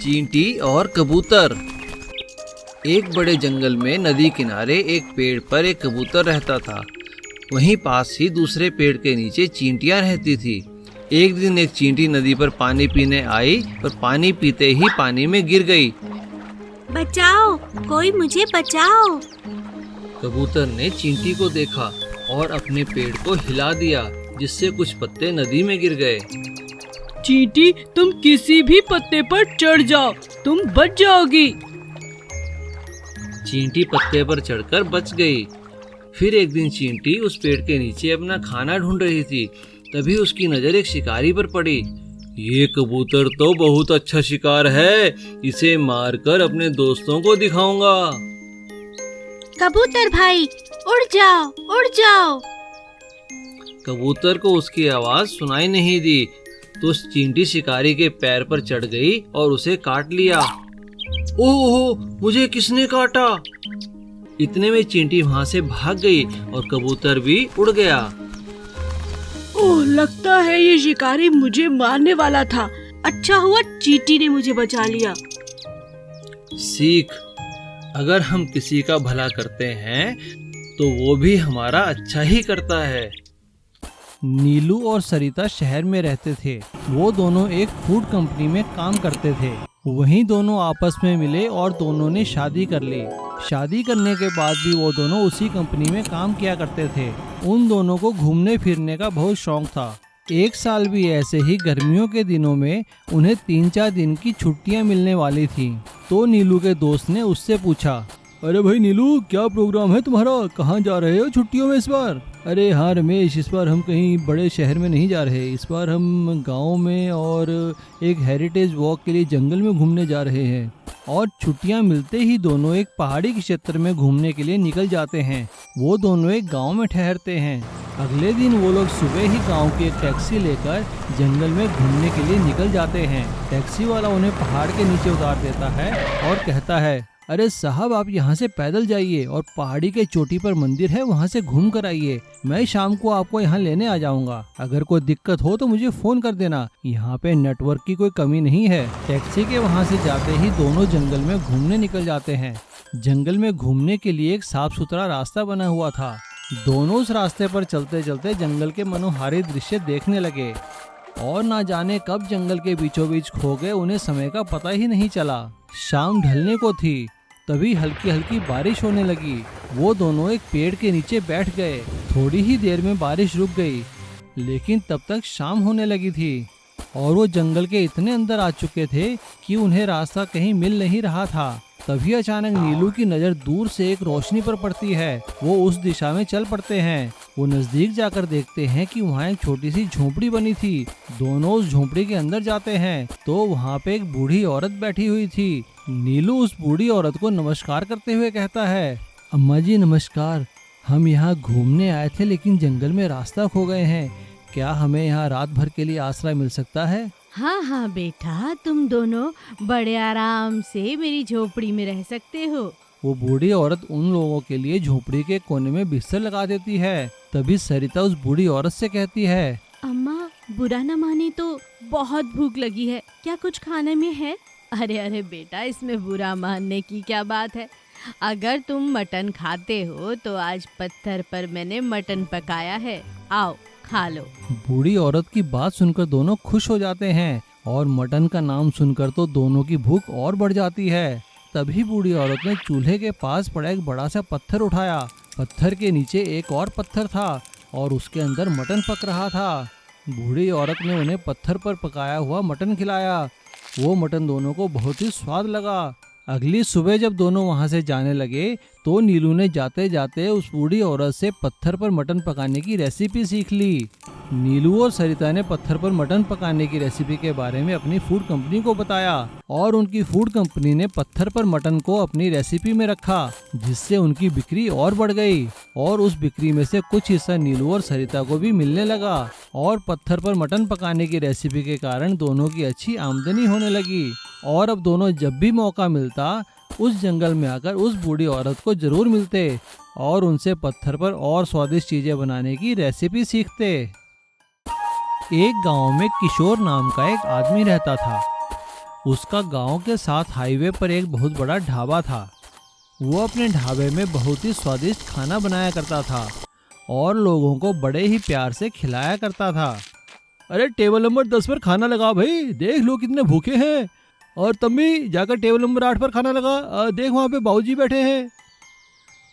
चींटी और कबूतर। एक बड़े जंगल में नदी किनारे एक पेड़ पर एक कबूतर रहता था। वहीं पास ही दूसरे पेड़ के नीचे चींटियां रहती थी। एक दिन एक चींटी नदी पर पानी पीने आई और पानी पीते ही पानी में गिर गई। बचाओ, कोई मुझे बचाओ। कबूतर ने चींटी को देखा और अपने पेड़ को हिला दिया, जिससे कुछ पत्ते नदी में गिर गए। चींटी, तुम किसी भी पत्ते पर चढ़ जाओ, तुम बच जाओगी। चींटी पत्ते पर चढ़कर बच गई। फिर एक दिन चींटी उस पेड़ के नीचे अपना खाना ढूंढ रही थी। तभी उसकी नजर एक शिकारी पर पड़ी। ये कबूतर तो बहुत अच्छा शिकार है, इसे मारकर अपने दोस्तों को दिखाऊंगा। कबूतर भाई, उड़ जाओ, उड़ जाओ। कबूतर को उसकी आवाज सुनाई नहीं दी, तो चींटी शिकारी के पैर पर चढ़ गई और उसे काट लिया। ओहो, मुझे किसने काटा? इतने में चींटी वहां से भाग गई और कबूतर भी उड़ गया। ओह, लगता है ये शिकारी मुझे मारने वाला था। अच्छा हुआ चींटी ने मुझे बचा लिया। सीख, अगर हम किसी का भला करते हैं तो वो भी हमारा अच्छा ही करता है। नीलू और सरिता शहर में रहते थे। वो दोनों एक फूड कंपनी में काम करते थे। वहीं दोनों आपस में मिले और दोनों ने शादी कर ली। शादी करने के बाद भी वो दोनों उसी कंपनी में काम किया करते थे। उन दोनों को घूमने फिरने का बहुत शौक था। एक साल भी ऐसे ही गर्मियों के दिनों में उन्हें 3-4 दिन की छुट्टियां मिलने वाली थी। तो नीलू के दोस्त ने उससे पूछा, अरे भाई नीलू, क्या प्रोग्राम है तुम्हारा? कहाँ जा रहे हो छुट्टियों में इस बार? अरे हाँ रमेश, इस बार हम कहीं बड़े शहर में नहीं जा रहे। इस बार हम गांव में और एक हेरिटेज वॉक के लिए जंगल में घूमने जा रहे हैं। और छुट्टियां मिलते ही दोनों एक पहाड़ी के क्षेत्र में घूमने के लिए निकल जाते हैं। वो दोनों एक गांव में ठहरते हैं। अगले दिन वो लोग सुबह ही गांव की एक टैक्सी लेकर जंगल में घूमने के लिए निकल जाते हैं। टैक्सी वाला उन्हें पहाड़ के नीचे उतार देता है और कहता है, अरे साहब, आप यहाँ से पैदल जाइए और पहाड़ी के चोटी पर मंदिर है, वहाँ से घूम कर आइए। मैं शाम को आपको यहाँ लेने आ जाऊँगा। अगर कोई दिक्कत हो तो मुझे फोन कर देना। यहाँ पे नेटवर्क की कोई कमी नहीं है। टैक्सी के वहाँ से जाते ही दोनों जंगल में घूमने निकल जाते हैं। जंगल में घूमने के लिए एक साफ सुथरा रास्ता बना हुआ था। दोनों उस रास्ते पर चलते चलते जंगल के मनोहारी दृश्य देखने लगे और ना जाने कब जंगल के बीचों बीच खो गए, उन्हें समय का पता ही नहीं चला। शाम ढलने को थी, तभी हल्की हल्की बारिश होने लगी। वो दोनों एक पेड़ के नीचे बैठ गए। थोड़ी ही देर में बारिश रुक गई, लेकिन तब तक शाम होने लगी थी और वो जंगल के इतने अंदर आ चुके थे कि उन्हें रास्ता कहीं मिल नहीं रहा था। तभी अचानक नीलू की नज़र दूर से एक रोशनी पर पड़ती है। वो उस दिशा में चल पड़ते हैं। वो नजदीक जाकर देखते हैं कि वहाँ एक छोटी सी झोपड़ी बनी थी। दोनों उस झोपड़ी के अंदर जाते हैं तो वहाँ पे एक बूढ़ी औरत बैठी हुई थी। नीलू उस बूढ़ी औरत को नमस्कार करते हुए कहता है, अम्मा जी नमस्कार, हम यहाँ घूमने आए थे लेकिन जंगल में रास्ता खो गए हैं। क्या हमें यहाँ रात भर के लिए आश्रय मिल सकता है? हाँ हाँ बेटा, तुम दोनों बड़े आराम से मेरी झोपड़ी में रह सकते हो। वो बूढ़ी औरत उन लोगों के लिए झोपड़ी के कोने में बिस्तर लगा देती है। तभी सरिता उस बूढ़ी औरत से कहती है, अम्मा, बुरा न माने तो बहुत भूख लगी है, क्या कुछ खाने में है? अरे अरे बेटा, इसमें बुरा मानने की क्या बात है। अगर तुम मटन खाते हो तो आज पत्थर पर मैंने मटन पकाया है, आओ खा लो। बूढ़ी औरत की बात सुनकर दोनों खुश हो जाते हैं और मटन का नाम सुनकर तो दोनों की भूख और बढ़ जाती है। तभी बूढ़ी औरत ने चूल्हे के पास पड़ा एक बड़ा सा पत्थर उठाया। पत्थर के नीचे एक और पत्थर था और उसके अंदर मटन पक रहा था। बूढ़ी औरत ने उन्हें पत्थर पर पकाया हुआ मटन खिलाया। वो मटन दोनों को बहुत ही स्वाद लगा। अगली सुबह जब दोनों वहां से जाने लगे तो नीलू ने जाते जाते उस बूढ़ी औरत से पत्थर पर मटन पकाने की रेसिपी सीख ली। नीलू और सरिता ने पत्थर पर मटन पकाने की रेसिपी के बारे में अपनी फूड कंपनी को बताया और उनकी फूड कंपनी ने पत्थर पर मटन को अपनी रेसिपी में रखा, जिससे उनकी बिक्री और बढ़ गई और उस बिक्री में से कुछ हिस्सा नीलू और सरिता को भी मिलने लगा और पत्थर पर मटन पकाने की रेसिपी के कारण दोनों की अच्छी आमदनी होने लगी। और अब दोनों जब भी मौका मिलता उस जंगल में आकर उस बूढ़ी औरत को जरूर मिलते और उनसे पत्थर पर और स्वादिष्ट चीजें बनाने की रेसिपी सीखते। एक गांव में किशोर नाम का एक आदमी रहता था। उसका गांव के साथ हाईवे पर एक बहुत बड़ा ढाबा था। वो अपने ढाबे में बहुत ही स्वादिष्ट खाना बनाया करता था और लोगों को बड़े ही प्यार से खिलाया करता था। अरे टेबल नंबर 10 पर खाना लगा भाई, देख लो कितने भूखे हैं। और तुम भी जाकर टेबल नंबर 8 पर खाना लगा, देख वहाँ पे बाबूजी बैठे हैं।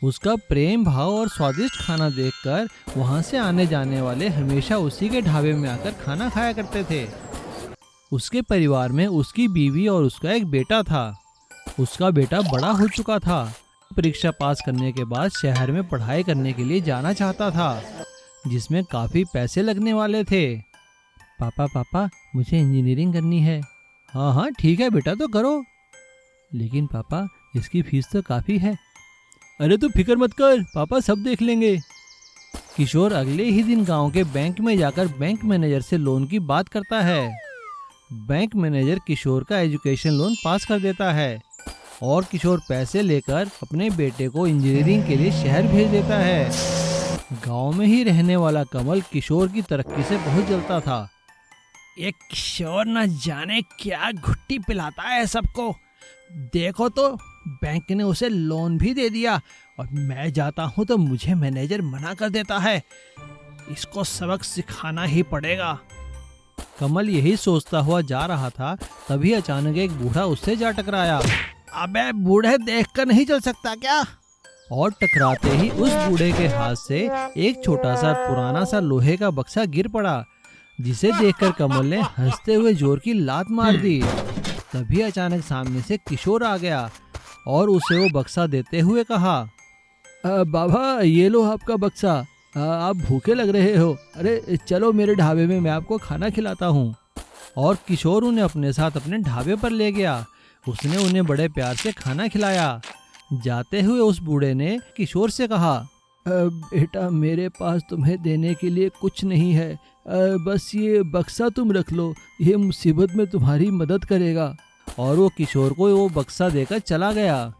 उसका प्रेम भाव और स्वादिष्ट खाना देखकर वहाँ से आने जाने वाले हमेशा उसी के ढाबे में आकर खाना खाया करते थे। उसके परिवार में उसकी बीवी और उसका एक बेटा था। उसका बेटा बड़ा हो चुका था। परीक्षा पास करने के बाद शहर में पढ़ाई करने के लिए जाना चाहता था, जिसमें काफ़ी पैसे लगने वाले थे। पापा मुझे इंजीनियरिंग करनी है। हाँ ठीक है बेटा, तो करो। लेकिन पापा इसकी फीस तो काफ़ी है। अरे तू फिक्र मत कर, पापा सब देख लेंगे। किशोर अगले ही दिन गांव के बैंक में जाकर बैंक मैनेजर से लोन की बात करता है। बैंक मैनेजर किशोर का एजुकेशन लोन पास कर देता है और किशोर पैसे लेकर अपने बेटे को इंजीनियरिंग के लिए शहर भेज देता है। गांव में ही रहने वाला कमल किशोर की तरक्की से बहुत जलता था। ये किशोर न जाने क्या घुट्टी पिलाता है सबको। देखो तो बैंक ने उसे लोन भी दे दिया और मैं जाता हूँ तो मुझे मैनेजर मना कर देता है। इसको सबक सिखाना ही पड़ेगा। कमल यही सोचता हुआ जा रहा था, तभी अचानक एक बूढ़ा उससे जा टकराया। अबे बूढ़े देखकर नहीं चल सकता क्या? और टकराते ही उस बूढ़े के हाथ से एक छोटा सा पुराना सा लोहे का बक्सा गिर पड़ा, जिसे देखकर कमल ने हंसते हुए जोर की लात मार दी। तभी अचानक सामने से किशोर आ गया और उसे वो बक्सा देते हुए कहा, बाबा ये लो आपका बक्सा, आप भूखे लग रहे हो। अरे चलो मेरे ढाबे में, मैं आपको खाना खिलाता हूँ। और किशोर उन्हें अपने साथ अपने ढाबे पर ले गया। उसने उन्हें बड़े प्यार से खाना खिलाया। जाते हुए उस बूढ़े ने किशोर से कहा, बेटा मेरे पास तुम्हें देने के लिए कुछ नहीं है, बस ये बक्सा तुम रख लो, ये मुसीबत में तुम्हारी मदद करेगा। और वो किशोर को वो बक्सा देकर चला गया।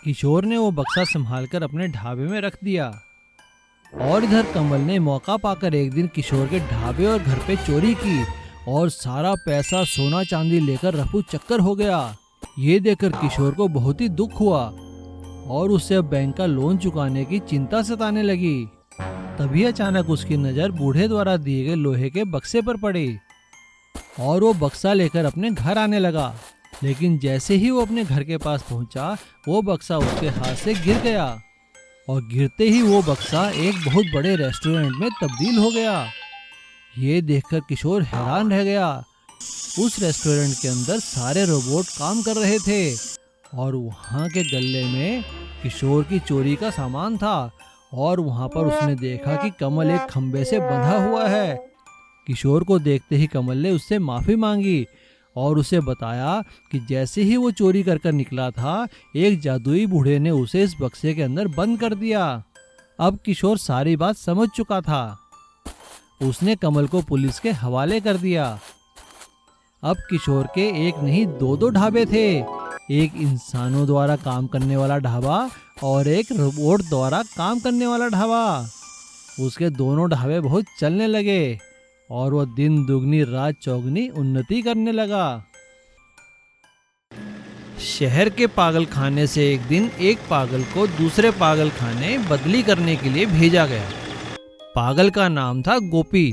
किशोर ने वो बक्सा संभालकर अपने ढाबे में रख दिया। और इधर कमल ने मौका पाकर एक दिन किशोर के ढाबे और घर पे चोरी की और सारा पैसा सोना चांदी लेकर रफू चक्कर हो गया। ये देखकर किशोर को बहुत ही दुख हुआ और उसे अब बैंक का लोन चुकाने की चिंता सताने लगी। तभी अचानक उसकी नज़र बूढ़े द्वारा दिए गए लोहे के बक्से पर पड़ी और वो बक्सा लेकर अपने घर आने लगा। लेकिन जैसे ही वो अपने घर के पास पहुंचा, वो बक्सा उसके हाथ से गिर गया और गिरते ही वो बक्सा एक बहुत बड़े रेस्टोरेंट में तब्दील हो गया। ये देखकर किशोर हैरान रह गया। उस रेस्टोरेंट के अंदर सारे रोबोट काम कर रहे थे और वहाँ के गल्ले में किशोर की चोरी का सामान था। और वहाँ पर उसने देखा कि कमल एक खंबे से बंधा हुआ है। किशोर को देखते ही कमल ने उससे माफ़ी मांगी और उसे बताया कि जैसे ही वो चोरी कर कर निकला था, एक जादुई बूढ़े ने उसे इस बक्से के अंदर बंद कर दिया। अब किशोर सारी बात समझ चुका था। उसने कमल को पुलिस के हवाले कर दिया। अब किशोर के एक नहीं दो ढाबे थे, एक इंसानों द्वारा काम करने वाला ढाबा और एक रोबोट द्वारा काम करने वाला ढाबा। उसके दोनों ढाबे बहुत चलने लगे और वो दिन दुगनी रात चौगनी उन्नति करने लगा। शहर के पागल खाने से एक दिन एक पागल को दूसरे पागल खाने बदली करने के लिए भेजा गया। पागल का नाम था गोपी।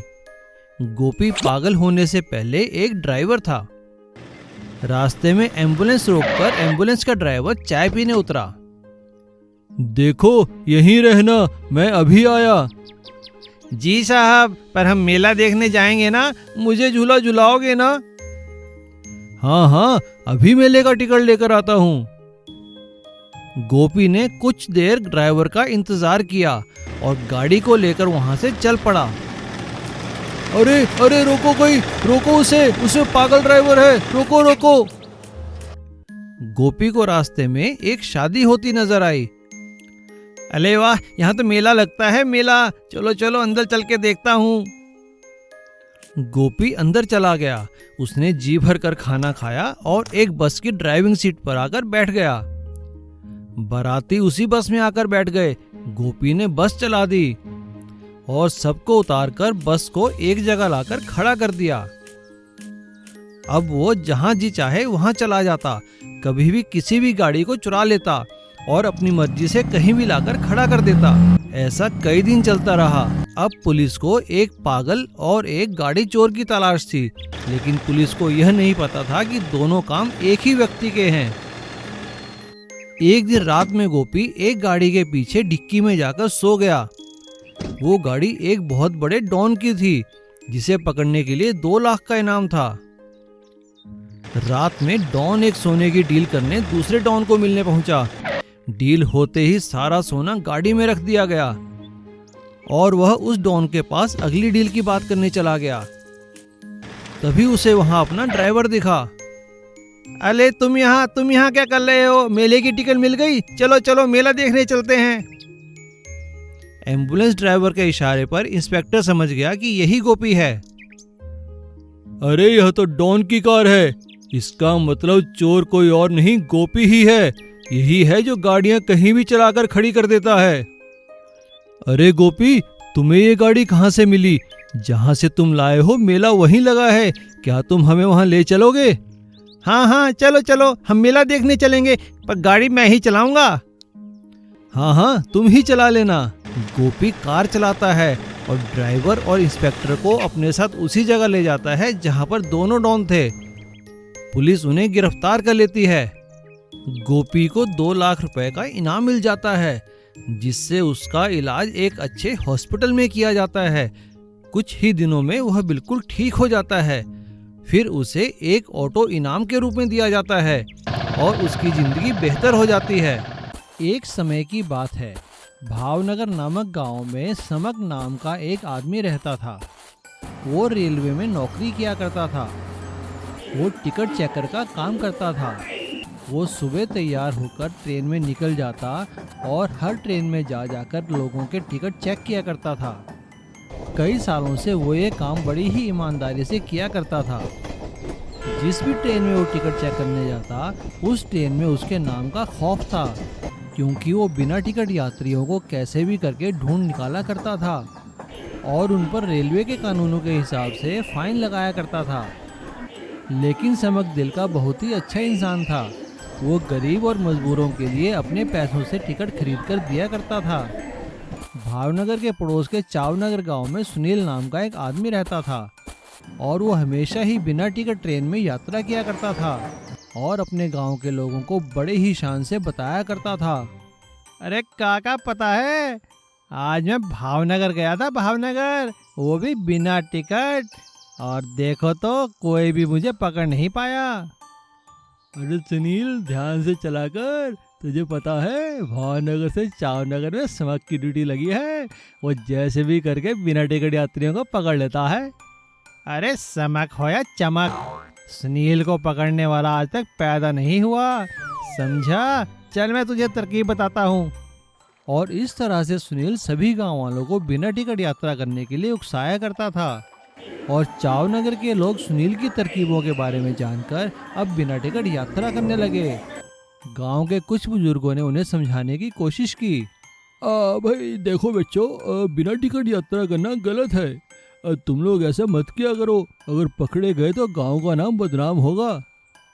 गोपी पागल होने से पहले एक ड्राइवर था। रास्ते में एम्बुलेंस रोककर एम्बुलेंस का ड्राइवर चाय पीने उतरा। देखो यहीं रहना, मैं अभी आया। जी साहब, पर हम मेला देखने जाएंगे ना, मुझे झूला झुलाओगे ना? हाँ, अभी मेले का टिकट लेकर आता हूँ। गोपी ने कुछ देर ड्राइवर का इंतजार किया और गाड़ी को लेकर वहां से चल पड़ा। अरे रोको कोई, रोको उसे पागल ड्राइवर है, रोको। गोपी को रास्ते में एक शादी होती नजर आई। अरे वाह, यहाँ तो मेला लगता है, मेला, चलो अंदर चल के देखता हूँ। गोपी अंदर चला गया। उसने जी भर कर खाना खाया और एक बस की ड्राइविंग सीट पर आकर बैठ गया। बाराती उसी बस में आकर बैठ गए। गोपी ने बस चला दी और सबको उतारकर बस को एक जगह लाकर खड़ा कर दिया। अब वो जहाँ जी चाहे वहाँ चला जाता, कभी भी किसी भी गाड़ी को चुरा लेता और अपनी मर्जी से कहीं भी लाकर खड़ा कर देता। ऐसा कई दिन चलता रहा। अब पुलिस को एक पागल और एक गाड़ी चोर की तलाश थी, लेकिन पुलिस को यह नहीं पता था कि दोनों काम एक ही व्यक्ति के हैं। एक दिन रात में गोपी एक गाड़ी के पीछे डिक्की में जाकर सो गया। वो गाड़ी एक बहुत बड़े डॉन की थी, जिसे पकड़ने के लिए 2 लाख का इनाम था। रात में डॉन एक सोने की डील करने दूसरे डॉन को मिलने पहुंचा। डील होते ही सारा सोना गाड़ी में रख दिया गया और वह उस डॉन के पास अगली डील की बात करने चला गया। तभी उसे वहां अपना ड्राइवर दिखा। अरे तुम यहाँ क्या कर रहे हो? मेले की टिकट मिल गई, चलो चलो मेला देखने चलते हैं। एम्बुलेंस ड्राइवर के इशारे पर इंस्पेक्टर समझ गया कि यही गोपी है। अरे यह तो डॉन की कार है, इसका मतलब चोर कोई और नहीं गोपी ही है। यही है जो गाड़ियां कहीं भी चलाकर खड़ी कर देता है। अरे गोपी, तुम्हें ये गाड़ी कहाँ से मिली? जहाँ से तुम लाए हो मेला वहीं लगा है, क्या तुम हमें वहाँ ले चलोगे? हाँ हाँ चलो चलो, हम मेला देखने चलेंगे, पर गाड़ी मैं ही चलाऊंगा। हाँ हाँ तुम ही चला लेना। गोपी कार चलाता है और ड्राइवर और इंस्पेक्टर को अपने साथ उसी जगह ले जाता है जहाँ पर दोनों डॉन थे। पुलिस उन्हें गिरफ्तार कर लेती है। गोपी को 2 लाख रुपए का इनाम मिल जाता है, जिससे उसका इलाज एक अच्छे हॉस्पिटल में किया जाता है। कुछ ही दिनों में वह बिल्कुल ठीक हो जाता है। फिर उसे एक ऑटो इनाम के रूप में दिया जाता है और उसकी जिंदगी बेहतर हो जाती है। एक समय की बात है, भावनगर नामक गांव में समक नाम का एक आदमी रहता था। वो रेलवे में नौकरी किया करता था। वो टिकट चेकर का काम करता था। वो सुबह तैयार होकर ट्रेन में निकल जाता और हर ट्रेन में जा जाकर लोगों के टिकट चेक किया करता था। कई सालों से वो ये काम बड़ी ही ईमानदारी से किया करता था। जिस भी ट्रेन में वो टिकट चेक करने जाता, उस ट्रेन में उसके नाम का खौफ था, क्योंकि वो बिना टिकट यात्रियों को कैसे भी करके ढूंढ निकाला करता था और उन पर रेलवे के कानूनों के हिसाब से फाइन लगाया करता था। लेकिन समक दिल का बहुत ही अच्छा इंसान था। वो गरीब और मजबूरों के लिए अपने पैसों से टिकट खरीद कर दिया करता था। भावनगर के पड़ोस के चावनगर गांव में सुनील नाम का एक आदमी रहता था और वो हमेशा ही बिना टिकट ट्रेन में यात्रा किया करता था और अपने गांव के लोगों को बड़े ही शान से बताया करता था। अरे काका पता है, आज मैं भावनगर गया था, भावनगर, वो भी बिना टिकट, और देखो तो कोई भी मुझे पकड़ नहीं पाया। अरे सुनील ध्यान से चला कर, तुझे पता है भावनगर से चावनगर में समक की ड्यूटी लगी है। वो जैसे भी करके बिना टिकट यात्रियों को पकड़ लेता है। अरे समक हो या चमक, सुनील को पकड़ने वाला आज तक पैदा नहीं हुआ, समझा? चल मैं तुझे तरकीब बताता हूँ। और इस तरह से सुनील सभी गांव वालों को बिना टिकट यात्रा करने के लिए उकसाया करता था और चावनगर के लोग सुनील की तरकीबों के बारे में जानकर अब बिना टिकट यात्रा करने लगे। गांव के कुछ बुजुर्गों ने उन्हें समझाने की कोशिश की। भाई देखो बच्चों, बिना टिकट यात्रा करना गलत है। तुम लोग ऐसा मत किया करो, अगर पकड़े गए तो गांव का नाम बदनाम होगा।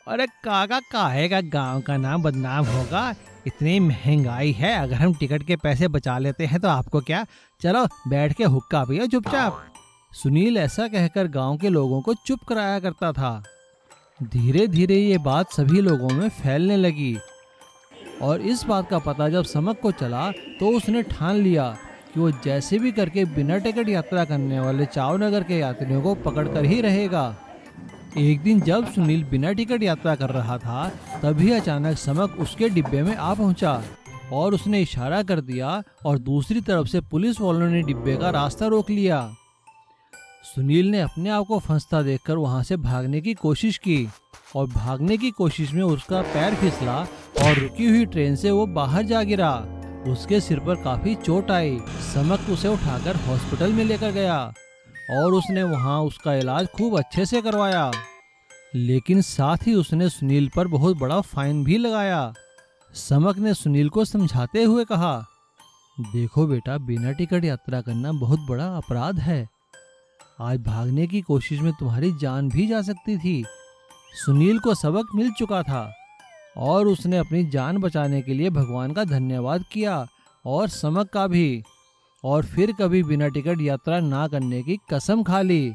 अरे काका, काहे का गांव का नाम बदनाम होगा? इतनी महंगाई है, अगर हम टिकट के पैसे बचा लेते हैं तो आपको क्या, चलो बैठ के हुक्का पियो चुपचाप। सुनील ऐसा कहकर गांव के लोगों को चुप कराया करता था। धीरे धीरे ये बात सभी लोगों में फैलने लगी और इस बात का पता जब समक को चला तो उसने ठान लिया कि वो जैसे भी करके बिना टिकट यात्रा करने वाले चावनगर के यात्रियों को पकड़कर ही रहेगा। एक दिन जब सुनील बिना टिकट यात्रा कर रहा था, तभी अचानक समक उसके डिब्बे में आ पहुंचा और उसने इशारा कर दिया और दूसरी तरफ से पुलिस वालों ने डिब्बे का रास्ता रोक लिया। सुनील ने अपने आप को फंसता देखकर वहां से भागने की कोशिश की और भागने की कोशिश में उसका पैर फिसला और रुकी हुई ट्रेन से वो बाहर जा गिरा। उसके सिर पर काफी चोट आई। समक उसे उठाकर हॉस्पिटल में लेकर गया और उसने वहां उसका इलाज खूब अच्छे से करवाया, लेकिन साथ ही उसने सुनील पर बहुत बड़ा फाइन भी लगाया। समक ने सुनील को समझाते हुए कहा, देखो बेटा, बिना टिकट यात्रा करना बहुत बड़ा अपराध है। आज भागने की कोशिश में तुम्हारी जान भी जा सकती थी, सुनील को सबक मिल चुका था और उसने अपनी जान बचाने के लिए भगवान का धन्यवाद किया और समक का भी, और फिर कभी बिना टिकट यात्रा ना करने की कसम खा ली।